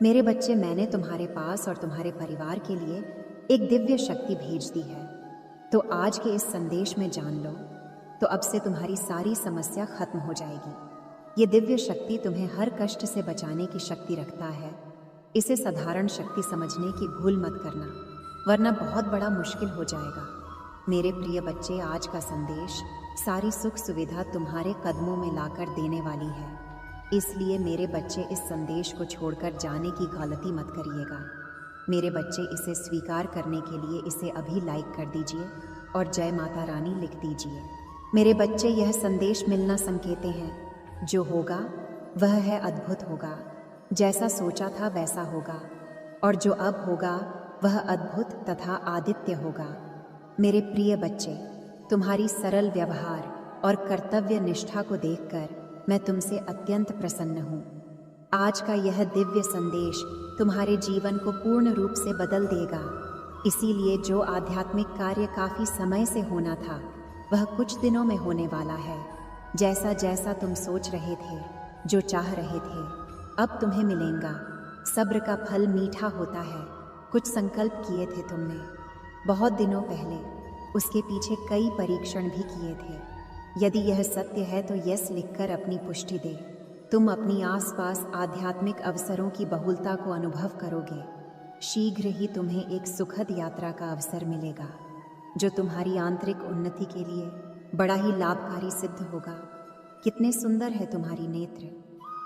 मेरे बच्चे, मैंने तुम्हारे पास और तुम्हारे परिवार के लिए एक दिव्य शक्ति भेज दी है। तो आज के इस संदेश में जान लो, तो अब से तुम्हारी सारी समस्या खत्म हो जाएगी। ये दिव्य शक्ति तुम्हें हर कष्ट से बचाने की शक्ति रखता है। इसे साधारण शक्ति समझने की भूल मत करना, वरना बहुत बड़ा मुश्किल हो जाएगा। मेरे प्रिय बच्चे, आज का संदेश सारी सुख सुविधा तुम्हारे कदमों में लाकर देने वाली है। इसलिए मेरे बच्चे, इस संदेश को छोड़कर जाने की गलती मत करिएगा। मेरे बच्चे, इसे स्वीकार करने के लिए इसे अभी लाइक कर दीजिए और जय माता रानी लिख दीजिए। मेरे बच्चे, यह संदेश मिलना संकेते हैं। जो होगा वह है अद्भुत होगा। जैसा सोचा था वैसा होगा, और जो अब होगा वह अद्भुत तथा आदित्य होगा। मेरे प्रिय बच्चे, तुम्हारी सरल व्यवहार और कर्तव्य निष्ठा को देखकर मैं तुमसे अत्यंत प्रसन्न हूँ। आज का यह दिव्य संदेश तुम्हारे जीवन को पूर्ण रूप से बदल देगा। इसीलिए जो आध्यात्मिक कार्य काफ़ी समय से होना था, वह कुछ दिनों में होने वाला है। जैसा जैसा तुम सोच रहे थे, जो चाह रहे थे, अब तुम्हें मिलेगा। सब्र का फल मीठा होता है। कुछ संकल्प किए थे तुमने बहुत दिनों पहले, उसके पीछे कई परीक्षण भी किए थे। यदि यह सत्य है तो यस लिखकर अपनी पुष्टि दे। तुम अपनी आसपास आध्यात्मिक अवसरों की बहुलता को अनुभव करोगे। शीघ्र ही तुम्हें एक सुखद यात्रा का अवसर मिलेगा, जो तुम्हारी आंतरिक उन्नति के लिए बड़ा ही लाभकारी सिद्ध होगा। कितने सुंदर है तुम्हारी नेत्र,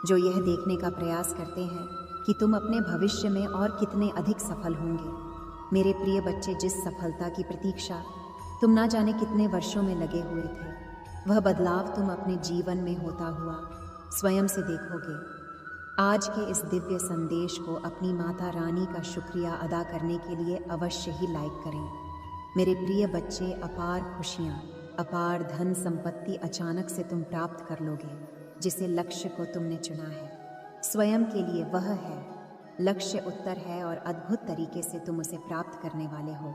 जो यह देखने का प्रयास करते हैं कि तुम अपने भविष्य में और कितने अधिक सफल होंगे। मेरे प्रिय बच्चे, जिस सफलता की प्रतीक्षा तुम ना जाने कितने वर्षों में लगे हुए थे, वह बदलाव तुम अपने जीवन में होता हुआ स्वयं से देखोगे। आज के इस दिव्य संदेश को अपनी माता रानी का शुक्रिया अदा करने के लिए अवश्य ही लाइक करें। मेरे प्रिय बच्चे, अपार खुशियाँ, अपार धन संपत्ति अचानक से तुम प्राप्त कर लोगे। जिसे लक्ष्य को तुमने चुना है स्वयं के लिए, वह है लक्ष्य उत्तर है और अद्भुत तरीके से तुम उसे प्राप्त करने वाले हो।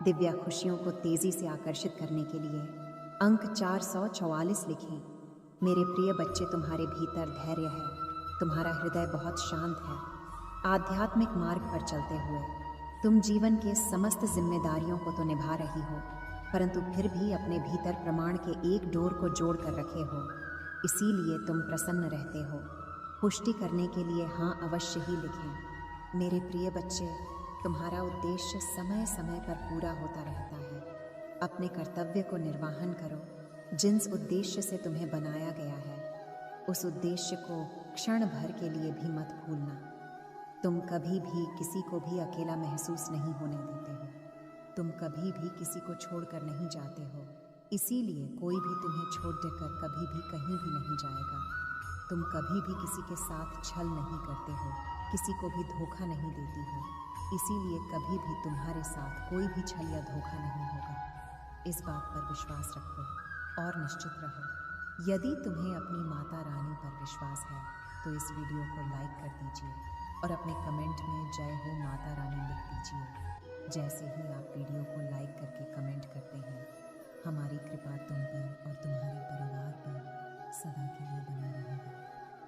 दिव्य खुशियों को तेजी से आकर्षित करने के लिए अंक 444 लिखें। मेरे प्रिय बच्चे, तुम्हारे भीतर धैर्य है। तुम्हारा हृदय बहुत शांत है। आध्यात्मिक मार्ग पर चलते हुए तुम जीवन के समस्त जिम्मेदारियों को तो निभा रही हो, परंतु फिर भी अपने भीतर प्रमाण के एक डोर को जोड़ कर रखे हो। इसीलिए तुम प्रसन्न रहते हो। पुष्टि करने के लिए हाँ अवश्य ही लिखें। मेरे प्रिय बच्चे, तुम्हारा उद्देश्य समय समय पर पूरा होता रहता है। अपने कर्तव्य को निर्वाहन करो। जिस उद्देश्य से तुम्हें बनाया गया है, उस उद्देश्य को क्षण भर के लिए भी मत भूलना। तुम कभी भी किसी को भी अकेला महसूस नहीं होने देते हो। तुम कभी भी किसी को छोड़कर नहीं जाते हो। इसीलिए कोई भी तुम्हें छोड़ देकर कभी भी कहीं भी नहीं जाएगा। तुम कभी भी किसी के साथ छल नहीं करते हो, किसी को भी धोखा नहीं देती हो। इसीलिए कभी भी तुम्हारे साथ कोई भी छल या धोखा नहीं होगा। इस बात पर विश्वास रखो और निश्चित रहो। यदि तुम्हें अपनी माता रानी पर विश्वास है तो इस वीडियो को लाइक कर दीजिए और अपने कमेंट में जय हो माता रानी लिख दीजिए। जैसे ही आप वीडियो को लाइक करके कमेंट करते हैं, हमारी कृपा तुम पर और तुम्हारे परिवार पर सदा के लिए बना रहेगा।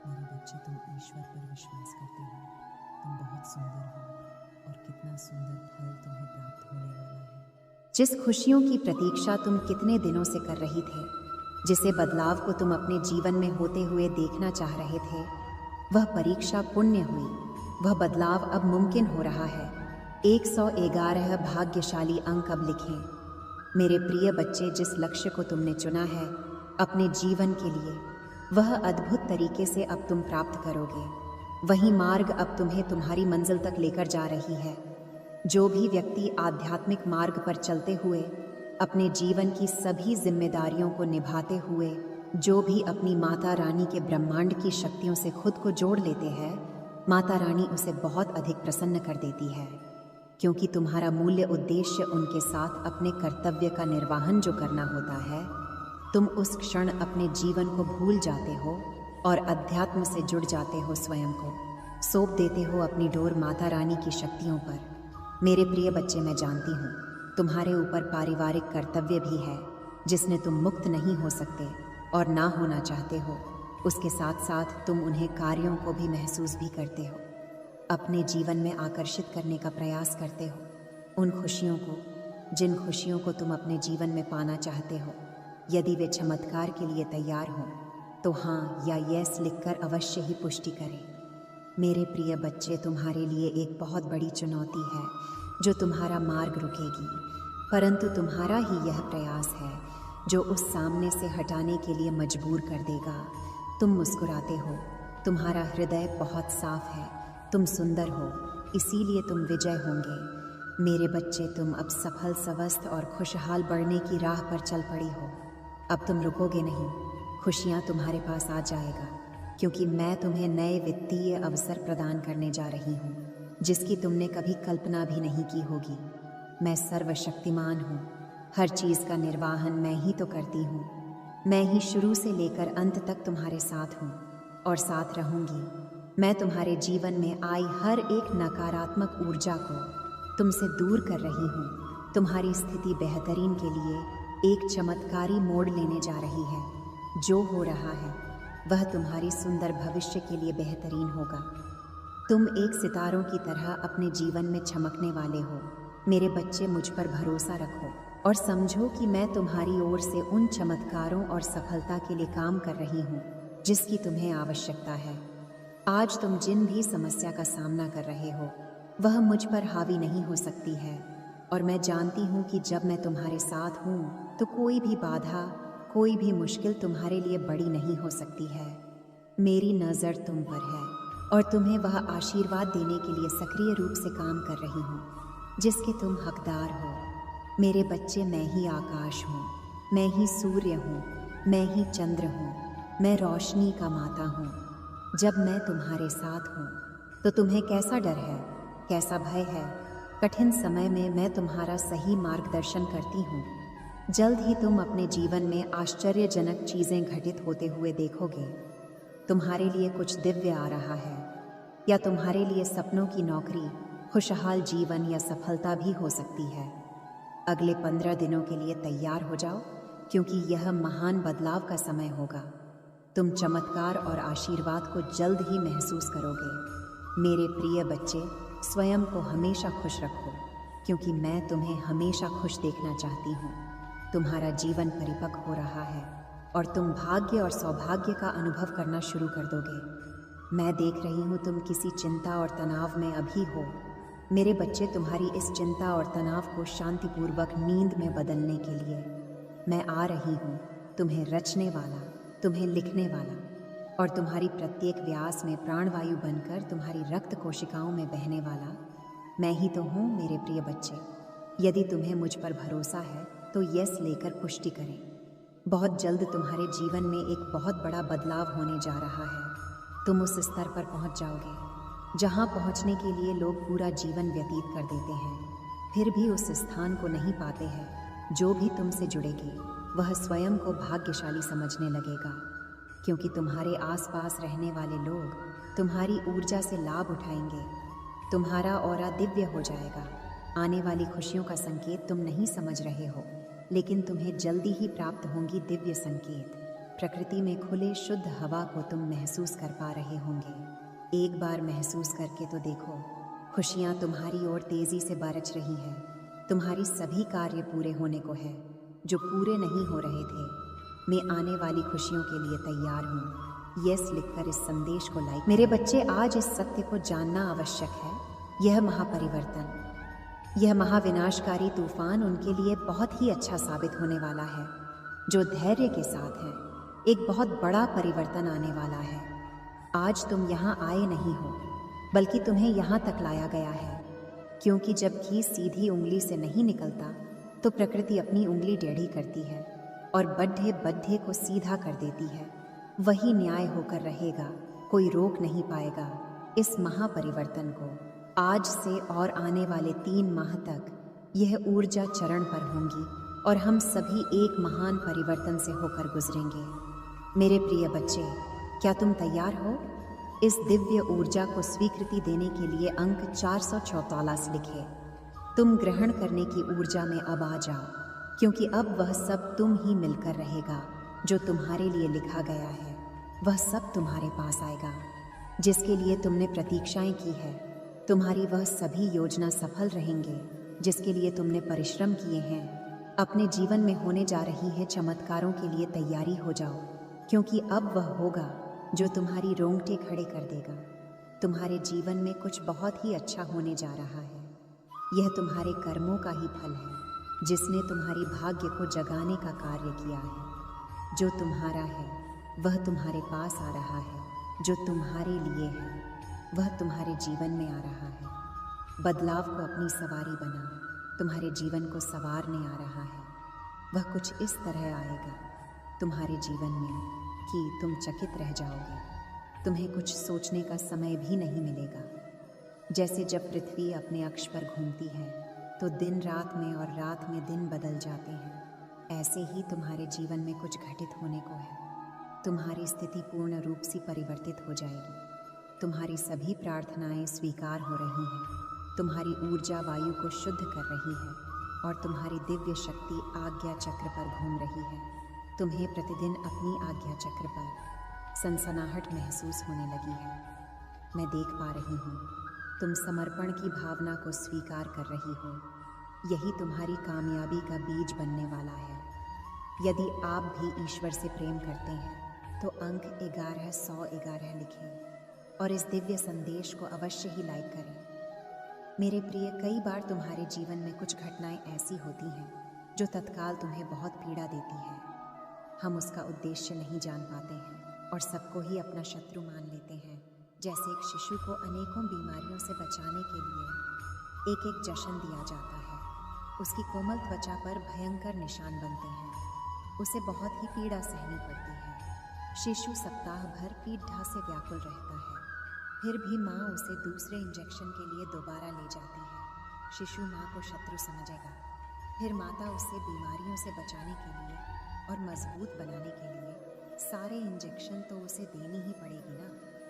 मेरे बच्चे, तुम ईश्वर पर विश्वास करते हो। तुम बहुत सुंदर हो और कितना सुंदर फल तुम्हें प्राप्त होने वाला है। जिस खुशियों की प्रतीक्षा तुम कितने दिनों से कर रही थे, जिसे बदलाव को तुम अपने जीवन में होते हुए देखना चाह रहे थे, वह परीक्षा पुण्य हुई। वह बदलाव अब मुमकिन हो रहा है। 111 भाग्यशाली अंक अब लिखें। मेरे प्रिय बच्चे, जिस लक्ष्य को तुमने चुना है अपने जीवन के लिए, वह अद्भुत तरीके से अब तुम प्राप्त करोगे। वही मार्ग अब तुम्हें तुम्हारी मंजिल तक लेकर जा रही है। जो भी व्यक्ति आध्यात्मिक मार्ग पर चलते हुए अपने जीवन की सभी जिम्मेदारियों को निभाते हुए जो भी अपनी माता रानी के ब्रह्मांड की शक्तियों से खुद को जोड़ लेते हैं, माता रानी उसे बहुत अधिक प्रसन्न कर देती है। क्योंकि तुम्हारा मूल्य उद्देश्य उनके साथ अपने कर्तव्य का निर्वहन जो करना होता है, तुम उस क्षण अपने जीवन को भूल जाते हो और अध्यात्म से जुड़ जाते हो। स्वयं को सौंप देते हो अपनी डोर माता रानी की शक्तियों पर। मेरे प्रिय बच्चे, मैं जानती हूँ तुम्हारे ऊपर पारिवारिक कर्तव्य भी है, जिसने तुम मुक्त नहीं हो सकते और ना होना चाहते हो। उसके साथ साथ तुम उन्हें कार्यों को भी महसूस भी करते हो। अपने जीवन में आकर्षित करने का प्रयास करते हो उन खुशियों को, जिन खुशियों को तुम अपने जीवन में पाना चाहते हो। यदि वे चमत्कार के लिए तैयार हों तो हाँ या यस लिखकर अवश्य ही पुष्टि करें। मेरे प्रिय बच्चे, तुम्हारे लिए एक बहुत बड़ी चुनौती है जो तुम्हारा मार्ग रुकेगी, परंतु तुम्हारा ही यह प्रयास है जो उस सामने से हटाने के लिए मजबूर कर देगा। तुम मुस्कुराते हो, तुम्हारा हृदय बहुत साफ है, तुम सुंदर हो, इसीलिए तुम विजय होंगे। मेरे बच्चे, तुम अब सफल, स्वस्थ और खुशहाल बढ़ने की राह पर चल पड़ी हो। अब तुम रुकोगे नहीं, खुशियाँ तुम्हारे पास आ जाएगा, क्योंकि मैं तुम्हें नए वित्तीय अवसर प्रदान करने जा रही हूँ जिसकी तुमने कभी कल्पना भी नहीं की होगी। मैं सर्वशक्तिमान हूँ, हर चीज़ का निर्वाहन मैं ही तो करती हूँ। मैं ही शुरू से लेकर अंत तक तुम्हारे साथ हूँ और साथ रहूँगी। मैं तुम्हारे जीवन में आई हर एक नकारात्मक ऊर्जा को तुमसे दूर कर रही हूँ। तुम्हारी स्थिति बेहतरीन के लिए एक चमत्कारी मोड़ लेने जा रही है। जो हो रहा है वह तुम्हारी सुंदर भविष्य के लिए बेहतरीन होगा। तुम एक सितारों की तरह अपने जीवन में चमकने वाले हो। मेरे बच्चे, मुझ पर भरोसा रखो और समझो कि मैं तुम्हारी ओर से उन चमत्कारों और सफलता के लिए काम कर रही हूँ जिसकी तुम्हें आवश्यकता है। आज तुम जिन भी समस्या का सामना कर रहे हो वह मुझ पर हावी नहीं हो सकती है, और मैं जानती हूँ कि जब मैं तुम्हारे साथ हूँ तो कोई भी बाधा, कोई भी मुश्किल तुम्हारे लिए बड़ी नहीं हो सकती है। मेरी नज़र तुम पर है और तुम्हें वह आशीर्वाद देने के लिए सक्रिय रूप से काम कर रही हूँ जिसके तुम हकदार हो। मेरे बच्चे, मैं ही आकाश हूँ, मैं ही सूर्य हूँ, मैं ही चंद्र हूँ, मैं रोशनी का माता हूँ। जब मैं तुम्हारे साथ हूँ तो तुम्हें कैसा डर है, कैसा भय है? कठिन समय में मैं तुम्हारा सही मार्गदर्शन करती हूँ। जल्द ही तुम अपने जीवन में आश्चर्यजनक चीज़ें घटित होते हुए देखोगे। तुम्हारे लिए कुछ दिव्य आ रहा है, या तुम्हारे लिए सपनों की नौकरी, खुशहाल जीवन या सफलता भी हो सकती है। अगले 15 दिनों के लिए तैयार हो जाओ, क्योंकि यह महान बदलाव का समय होगा। तुम चमत्कार और आशीर्वाद को जल्द ही महसूस करोगे। मेरे प्रिय बच्चे, स्वयं को हमेशा खुश रखो, क्योंकि मैं तुम्हें हमेशा खुश देखना चाहती हूँ। तुम्हारा जीवन परिपक्व हो रहा है और तुम भाग्य और सौभाग्य का अनुभव करना शुरू कर दोगे। मैं देख रही हूँ तुम किसी चिंता और तनाव में अभी हो। मेरे बच्चे, तुम्हारी इस चिंता और तनाव को शांतिपूर्वक नींद में बदलने के लिए मैं आ रही हूँ। तुम्हें रचने वाला, तुम्हें लिखने वाला और तुम्हारी प्रत्येक व्यास में प्राणवायु बनकर तुम्हारी रक्त कोशिकाओं में बहने वाला मैं ही तो हूँ। मेरे प्रिय बच्चे, यदि तुम्हें मुझ पर भरोसा है तो यस लेकर पुष्टि करें। बहुत जल्द तुम्हारे जीवन में एक बहुत बड़ा बदलाव होने जा रहा है। तुम उस स्तर पर पहुँच जाओगे जहाँ पहुँचने के लिए लोग पूरा जीवन व्यतीत कर देते हैं, फिर भी उस स्थान को नहीं पाते हैं। जो भी तुमसे जुड़ेगी वह स्वयं को भाग्यशाली समझने लगेगा, क्योंकि तुम्हारे आसपास रहने वाले लोग तुम्हारी ऊर्जा से लाभ उठाएंगे। तुम्हारा ऑरा दिव्य हो जाएगा। आने वाली खुशियों का संकेत तुम नहीं समझ रहे हो, लेकिन तुम्हें जल्दी ही प्राप्त होंगी दिव्य संकेत। प्रकृति में खुले शुद्ध हवा को तुम महसूस कर पा रहे होंगे। एक बार महसूस करके तो देखो, खुशियाँ तुम्हारी ओर तेजी से बरस रही हैं। तुम्हारी सभी कार्य पूरे होने को है जो पूरे नहीं हो रहे थे। मैं आने वाली खुशियों के लिए तैयार हूँ। यस लिखकर इस संदेश को लाइक। मेरे बच्चे, आज इस सत्य को जानना आवश्यक है। यह महापरिवर्तन, यह महाविनाशकारी तूफान उनके लिए बहुत ही अच्छा साबित होने वाला है जो धैर्य के साथ हैं। एक बहुत बड़ा परिवर्तन आने वाला है। आज तुम यहाँ आए नहीं हो, बल्कि तुम्हें यहाँ तक लाया गया है, क्योंकि जब घी सीधी उंगली से नहीं निकलता तो प्रकृति अपनी उंगली टेढ़ी करती है और बड्ढे बड्ढे को सीधा कर देती है। वही न्याय होकर रहेगा, कोई रोक नहीं पाएगा इस महापरिवर्तन को। आज से और आने वाले 3 माह तक यह ऊर्जा चरण पर होंगी और हम सभी एक महान परिवर्तन से होकर गुजरेंगे। मेरे प्रिय बच्चे, क्या तुम तैयार हो? इस दिव्य ऊर्जा को स्वीकृति देने के लिए अंक 444 लिखे। तुम ग्रहण करने की ऊर्जा में अब आ जाओ, क्योंकि अब वह सब तुम ही मिलकर रहेगा जो तुम्हारे लिए लिखा गया है। वह सब तुम्हारे पास आएगा जिसके लिए तुमने प्रतीक्षाएं की है। तुम्हारी वह सभी योजना सफल रहेंगे जिसके लिए तुमने परिश्रम किए हैं। अपने जीवन में होने जा रही है चमत्कारों के लिए तैयारी हो जाओ, क्योंकि अब वह होगा जो तुम्हारी रोंगटे खड़े कर देगा। तुम्हारे जीवन में कुछ बहुत ही अच्छा होने जा रहा है। यह तुम्हारे कर्मों का ही फल है जिसने तुम्हारी भाग्य को जगाने का कार्य किया है। जो तुम्हारा है वह तुम्हारे पास आ रहा है, जो तुम्हारे लिए है वह तुम्हारे जीवन में आ रहा है। बदलाव को अपनी सवारी बना, तुम्हारे जीवन को संवारने आ रहा है। वह कुछ इस तरह आएगा तुम्हारे जीवन में कि तुम चकित रह जाओगे। तुम्हें कुछ सोचने का समय भी नहीं मिलेगा। जैसे जब पृथ्वी अपने अक्ष पर घूमती है तो दिन रात में और रात में दिन बदल जाते हैं, ऐसे ही तुम्हारे जीवन में कुछ घटित होने को है। तुम्हारी स्थिति पूर्ण रूप से परिवर्तित हो जाएगी। तुम्हारी सभी प्रार्थनाएं स्वीकार हो रही हैं। तुम्हारी ऊर्जा वायु को शुद्ध कर रही है और तुम्हारी दिव्य शक्ति आज्ञा चक्र पर घूम रही है। तुम्हें प्रतिदिन अपनी आज्ञा चक्र पर सनसनाहट महसूस होने लगी है। मैं देख पा रही हूँ तुम समर्पण की भावना को स्वीकार कर रही हो। यही तुम्हारी कामयाबी का बीज बनने वाला है। यदि आप भी ईश्वर से प्रेम करते हैं तो अंक 1111 लिखें और इस दिव्य संदेश को अवश्य ही लाइक करें। मेरे प्रिय, कई बार तुम्हारे जीवन में कुछ घटनाएं ऐसी होती हैं जो तत्काल तुम्हें बहुत पीड़ा देती है। हम उसका उद्देश्य नहीं जान पाते हैं और सबको ही अपना शत्रु मान लेते हैं। जैसे एक शिशु को अनेकों बीमारियों से बचाने के लिए एक एक जश्न दिया जाता है। उसकी कोमल त्वचा पर भयंकर निशान बनते हैं। उसे बहुत ही पीड़ा सहनी पड़ती है। शिशु सप्ताह भर पीड़ा से व्याकुल रहता है। फिर भी माँ उसे दूसरे इंजेक्शन के लिए दोबारा ले जाती है। शिशु माँ को शत्रु समझेगा। फिर माता उसे बीमारियों से बचाने के लिए और मजबूत बनाने के लिए सारे इंजेक्शन तो उसे देनी ही पड़ेगी ना,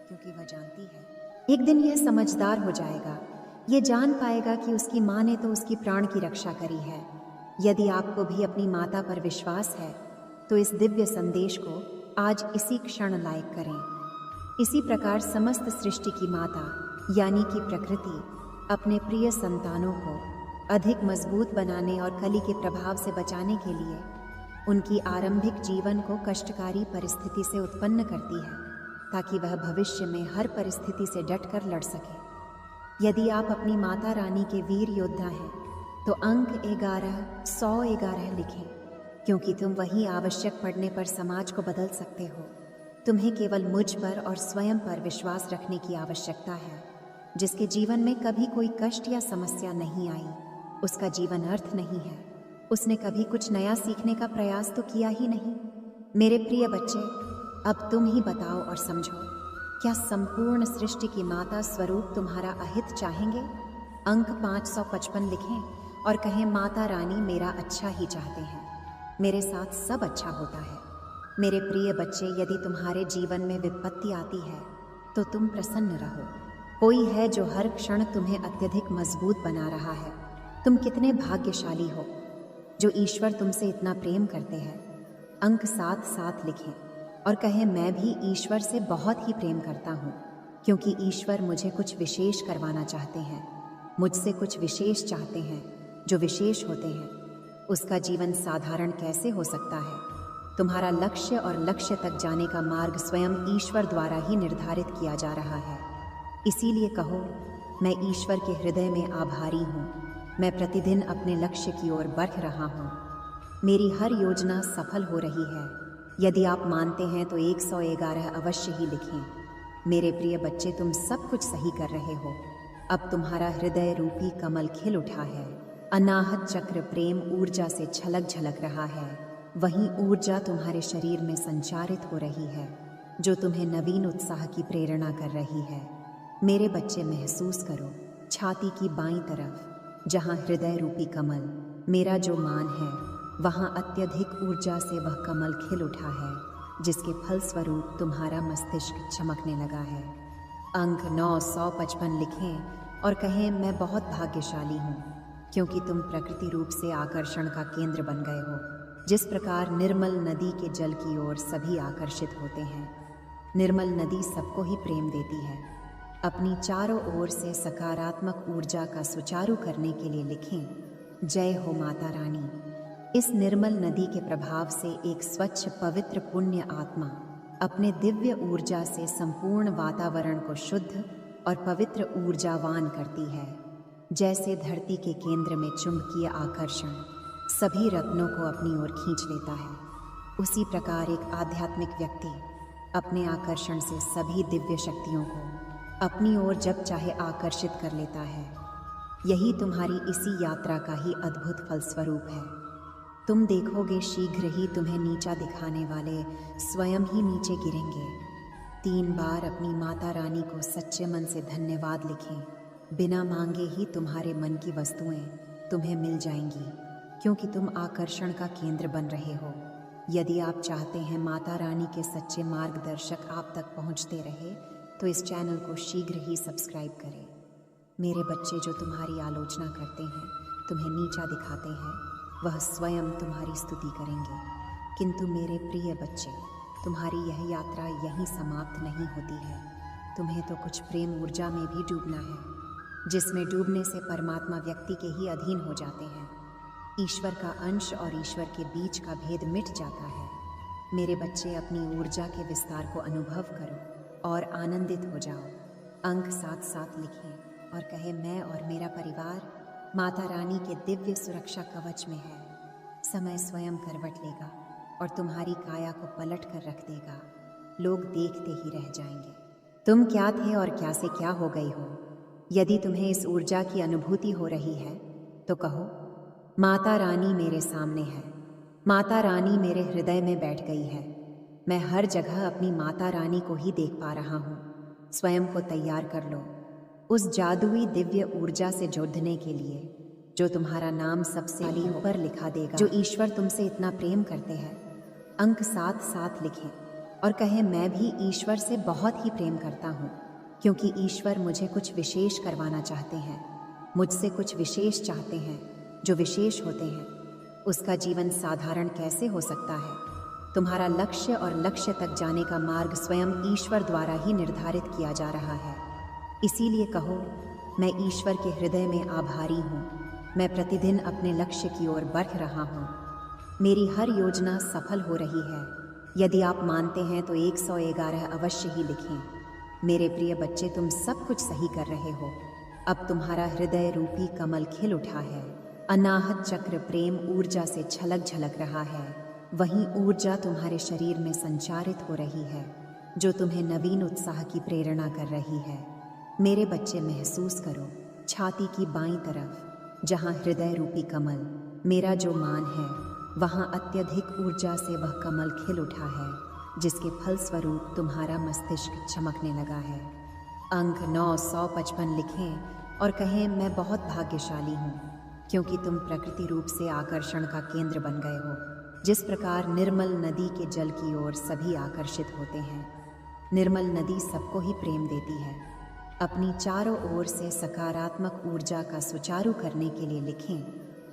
क्योंकि वह जानती है एक दिन यह समझदार हो जाएगा। ये जान पाएगा कि उसकी माँ ने तो उसकी प्राण की रक्षा करी है। यदि आपको भी अपनी माता पर विश्वास है तो इस दिव्य संदेश को आज इसी क्षण लाइक करें। इसी प्रकार समस्त सृष्टि की माता यानी कि प्रकृति अपने प्रिय संतानों को अधिक मजबूत बनाने और कली के प्रभाव से बचाने के लिए उनकी आरंभिक जीवन को कष्टकारी परिस्थिति से उत्पन्न करती है, ताकि वह भविष्य में हर परिस्थिति से डटकर लड़ सके। यदि आप अपनी माता रानी के वीर योद्धा हैं तो अंक 1111 लिखें, क्योंकि तुम वही आवश्यक पड़ने पर समाज को बदल सकते हो। तुम्हें केवल मुझ पर और स्वयं पर विश्वास रखने की आवश्यकता है। जिसके जीवन में कभी कोई कष्ट या समस्या नहीं आई, उसका जीवन अर्थ नहीं है। उसने कभी कुछ नया सीखने का प्रयास तो किया ही नहीं। मेरे प्रिय बच्चे, अब तुम ही बताओ और समझो, क्या संपूर्ण सृष्टि की माता स्वरूप तुम्हारा अहित चाहेंगे? अंक 555 लिखें और कहें, माता रानी मेरा अच्छा ही चाहते हैं, मेरे साथ सब अच्छा होता है। मेरे प्रिय बच्चे, यदि तुम्हारे जीवन में विपत्ति आती है तो तुम प्रसन्न रहो। कोई है जो हर क्षण तुम्हें अत्यधिक मजबूत बना रहा है। तुम कितने भाग्यशाली हो जो ईश्वर तुमसे इतना प्रेम करते हैं। अंक 7 लिखें और कहें, मैं भी ईश्वर से बहुत ही प्रेम करता हूँ, क्योंकि ईश्वर मुझे कुछ विशेष करवाना चाहते हैं। मुझसे कुछ विशेष चाहते हैं। जो विशेष होते हैं उसका जीवन साधारण कैसे हो सकता है? तुम्हारा लक्ष्य और लक्ष्य तक जाने का मार्ग स्वयं ईश्वर द्वारा ही निर्धारित किया जा रहा है। इसीलिए कहो, मैं ईश्वर के हृदय में आभारी हूँ। मैं प्रतिदिन अपने लक्ष्य की ओर बढ़ रहा हूँ। मेरी हर योजना सफल हो रही है। यदि आप मानते हैं तो 111 अवश्य ही लिखें। मेरे प्रिय बच्चे, तुम सब कुछ सही कर रहे हो। अब तुम्हारा हृदय रूपी कमल खिल उठा है। अनाहत चक्र प्रेम ऊर्जा से छलक झलक रहा है। वही ऊर्जा तुम्हारे शरीर में संचारित हो रही है, जो तुम्हें नवीन उत्साह की प्रेरणा कर रही है। मेरे बच्चे, महसूस करो छाती की बाईं तरफ, जहाँ हृदय रूपी कमल मेरा जो मान है, वहाँ अत्यधिक ऊर्जा से वह कमल खिल उठा है, जिसके फलस्वरूप तुम्हारा मस्तिष्क चमकने लगा है। अंक 955 लिखें और कहें, मैं बहुत भाग्यशाली हूँ, क्योंकि तुम प्रकृति रूप से आकर्षण का केंद्र बन गए हो। जिस प्रकार निर्मल नदी के जल की ओर सभी आकर्षित होते हैं, निर्मल नदी सबको ही प्रेम देती है। अपनी चारों ओर से सकारात्मक ऊर्जा का सुचारू करने के लिए लिखें, जय हो माता रानी। इस निर्मल नदी के प्रभाव से एक स्वच्छ पवित्र पुण्य आत्मा अपने दिव्य ऊर्जा से संपूर्ण वातावरण को शुद्ध और पवित्र ऊर्जावान करती है। जैसे धरती के केंद्र में चुंबकीय आकर्षण सभी रत्नों को अपनी ओर खींच लेता है, उसी प्रकार एक आध्यात्मिक व्यक्ति अपने आकर्षण से सभी दिव्य शक्तियों को अपनी ओर जब चाहे आकर्षित कर लेता है। यही तुम्हारी इसी यात्रा का ही अद्भुत फलस्वरूप है। तुम देखोगे शीघ्र ही तुम्हें नीचा दिखाने वाले स्वयं ही नीचे गिरेंगे। 3 बार अपनी माता रानी को सच्चे मन से धन्यवाद लिखें। बिना मांगे ही तुम्हारे मन की वस्तुएं तुम्हें मिल जाएंगी, क्योंकि तुम आकर्षण का केंद्र बन रहे हो। यदि आप चाहते हैं माता रानी के सच्चे मार्गदर्शक आप तक पहुंचते रहे, तो इस चैनल को शीघ्र ही सब्सक्राइब करें। मेरे बच्चे जो तुम्हारी आलोचना करते हैं, तुम्हें नीचा दिखाते हैं, वह स्वयं तुम्हारी स्तुति करेंगे। किंतु मेरे प्रिय बच्चे, तुम्हारी यह यात्रा यहीं समाप्त नहीं होती है। तुम्हें तो कुछ प्रेम ऊर्जा में भी डूबना है, जिसमें डूबने से परमात्मा व्यक्ति के ही अधीन हो जाते हैं। ईश्वर का अंश और ईश्वर के बीच का भेद मिट जाता है। मेरे बच्चे, अपनी ऊर्जा के विस्तार को अनुभव करो और आनंदित हो जाओ। अंक 7-7 लिखें और कहें, मैं और मेरा परिवार माता रानी के दिव्य सुरक्षा कवच में है। समय स्वयं करवट लेगा और तुम्हारी काया को पलट कर रख देगा। लोग देखते ही रह जाएंगे तुम क्या थे और क्या से क्या हो गई हो। यदि तुम्हें इस ऊर्जा की अनुभूति हो रही है तो कहो, माता रानी मेरे सामने है, माता रानी मेरे हृदय में बैठ गई है। मैं हर जगह अपनी माता रानी को ही देख पा रहा हूँ। स्वयं को तैयार कर लो उस जादुई दिव्य ऊर्जा से जुड़ने के लिए, जो तुम्हारा नाम सबसे ऊपर लिखा देगा, जो ईश्वर तुमसे इतना प्रेम करते हैं। अंक 7-7 लिखें और कहें, मैं भी ईश्वर से बहुत ही प्रेम करता हूँ, क्योंकि ईश्वर मुझे कुछ विशेष करवाना चाहते हैं। मुझसे कुछ विशेष चाहते हैं। जो विशेष होते हैं उसका जीवन साधारण कैसे हो सकता है। तुम्हारा लक्ष्य और लक्ष्य तक जाने का मार्ग स्वयं ईश्वर द्वारा ही निर्धारित किया जा रहा है। इसीलिए कहो, मैं ईश्वर के हृदय में आभारी हूँ। मैं प्रतिदिन अपने लक्ष्य की ओर बढ़ रहा हूँ। मेरी हर योजना सफल हो रही है। यदि आप मानते हैं तो 111 अवश्य ही लिखें। मेरे प्रिय बच्चे, तुम सब कुछ सही कर रहे हो। अब तुम्हारा हृदय रूपी कमल खिल उठा है। अनाहत चक्र प्रेम ऊर्जा से छलक झलक रहा है। वही ऊर्जा तुम्हारे शरीर में संचारित हो रही है, जो तुम्हें नवीन उत्साह की प्रेरणा कर रही है। मेरे बच्चे, महसूस करो छाती की बाईं तरफ, जहाँ हृदय रूपी कमल मेरा जो मान है, वहाँ अत्यधिक ऊर्जा से वह कमल खिल उठा है, जिसके फलस्वरूप तुम्हारा मस्तिष्क चमकने लगा है। अंक 955 लिखें और कहें, मैं बहुत भाग्यशाली हूँ, क्योंकि तुम प्रकृति रूप से आकर्षण का केंद्र बन गए हो। जिस प्रकार निर्मल नदी के जल की ओर सभी आकर्षित होते हैं, निर्मल नदी सबको ही प्रेम देती है। अपनी चारों ओर से सकारात्मक ऊर्जा का सुचारू करने के लिए लिखें,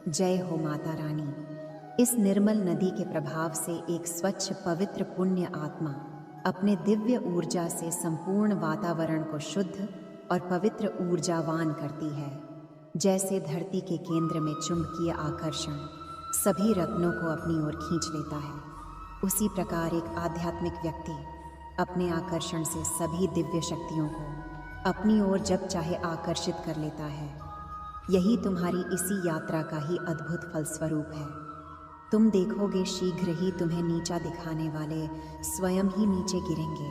जय हो माता रानी। इस निर्मल नदी के प्रभाव से एक स्वच्छ पवित्र पुण्य आत्मा अपने दिव्य ऊर्जा से संपूर्ण वातावरण को शुद्ध और पवित्र ऊर्जावान करती है। जैसे धरती के केंद्र में चुंबकीय आकर्षण सभी रत्नों को अपनी ओर खींच लेता है, उसी प्रकार एक आध्यात्मिक व्यक्ति अपने आकर्षण से सभी दिव्य शक्तियों को अपनी ओर जब चाहे आकर्षित कर लेता है। यही तुम्हारी इसी यात्रा का ही अद्भुत फलस्वरूप है। तुम देखोगे शीघ्र ही तुम्हें नीचा दिखाने वाले स्वयं ही नीचे गिरेंगे।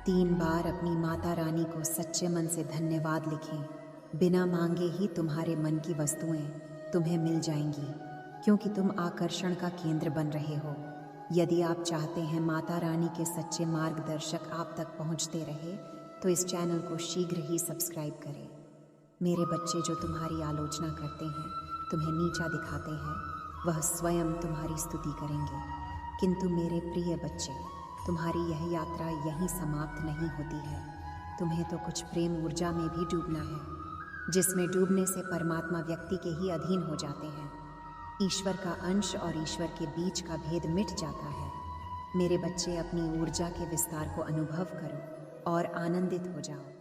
3 बार अपनी माता रानी को सच्चे मन से धन्यवाद लिखें। बिना मांगे ही तुम्हारे मन की वस्तुएं तुम्हें मिल जाएंगी, क्योंकि तुम आकर्षण का केंद्र बन रहे हो। यदि आप चाहते हैं माता रानी के सच्चे मार्गदर्शक आप तक पहुंचते रहे, तो इस चैनल को शीघ्र ही सब्सक्राइब करें। मेरे बच्चे, जो तुम्हारी आलोचना करते हैं, तुम्हें नीचा दिखाते हैं, वह स्वयं तुम्हारी स्तुति करेंगे। किंतु मेरे प्रिय बच्चे, तुम्हारी यह यात्रा यहीं समाप्त नहीं होती है। तुम्हें तो कुछ प्रेम ऊर्जा में भी डूबना है, जिसमें डूबने से परमात्मा व्यक्ति के ही अधीन हो जाते हैं। ईश्वर का अंश और ईश्वर के बीच का भेद मिट जाता है। मेरे बच्चे, अपनी ऊर्जा के विस्तार को अनुभव करो और आनंदित हो जाओ।